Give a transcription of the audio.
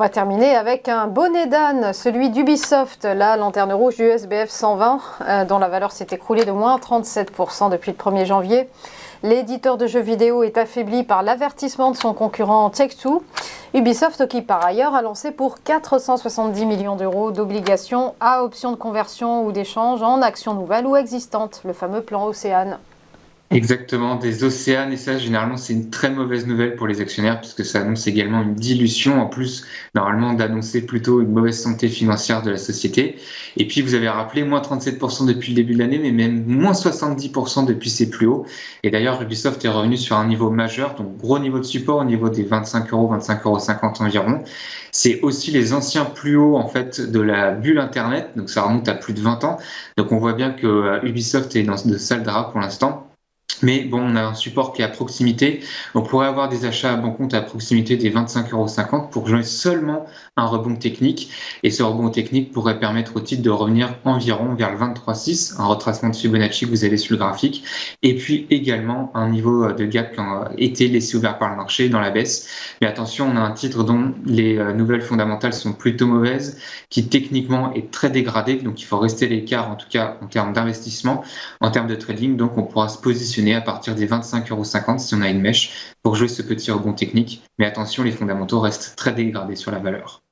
va terminer avec un bonnet d'âne, celui d'Ubisoft, la lanterne rouge du SBF 120, dont la valeur s'est écroulée de moins 37% depuis le 1er janvier. L'éditeur de jeux vidéo est affaibli par l'avertissement de son concurrent Take-Two. Ubisoft qui par ailleurs a lancé pour 470 millions d'euros d'obligations à option de conversion ou d'échange en actions nouvelles ou existantes, le fameux plan Océane. Exactement, des océanes, et ça, généralement, c'est une très mauvaise nouvelle pour les actionnaires, puisque ça annonce également une dilution, en plus, normalement, d'annoncer plutôt une mauvaise santé financière de la société. Et puis, vous avez rappelé, moins 37% depuis le début de l'année, mais même moins 70% depuis ses plus hauts. Et d'ailleurs, Ubisoft est revenu sur un niveau majeur, donc gros niveau de support au niveau des 25 euros, 25,50 € environ. C'est aussi les anciens plus hauts, en fait, de la bulle Internet, donc ça remonte à plus de 20 ans. Donc, on voit bien que Ubisoft est dans de sales draps pour l'instant. Mais bon, on a un support qui est à proximité. On pourrait avoir des achats à bon compte à proximité des 25,50 € pour jouer seulement un rebond technique. Et ce rebond technique pourrait permettre au titre de revenir environ vers le 23,6, un retracement de Fibonacci que vous avez sur le graphique. Et puis également un niveau de gap qui a été laissé ouvert par le marché dans la baisse. Mais attention, on a un titre dont les nouvelles fondamentales sont plutôt mauvaises, qui techniquement est très dégradé. Donc il faut rester à l'écart, en tout cas en termes d'investissement, en termes de trading. Donc on pourra se positionner à partir des 25,50 € si on a une mèche pour jouer ce petit rebond technique. Mais attention, les fondamentaux restent très dégradés sur la valeur.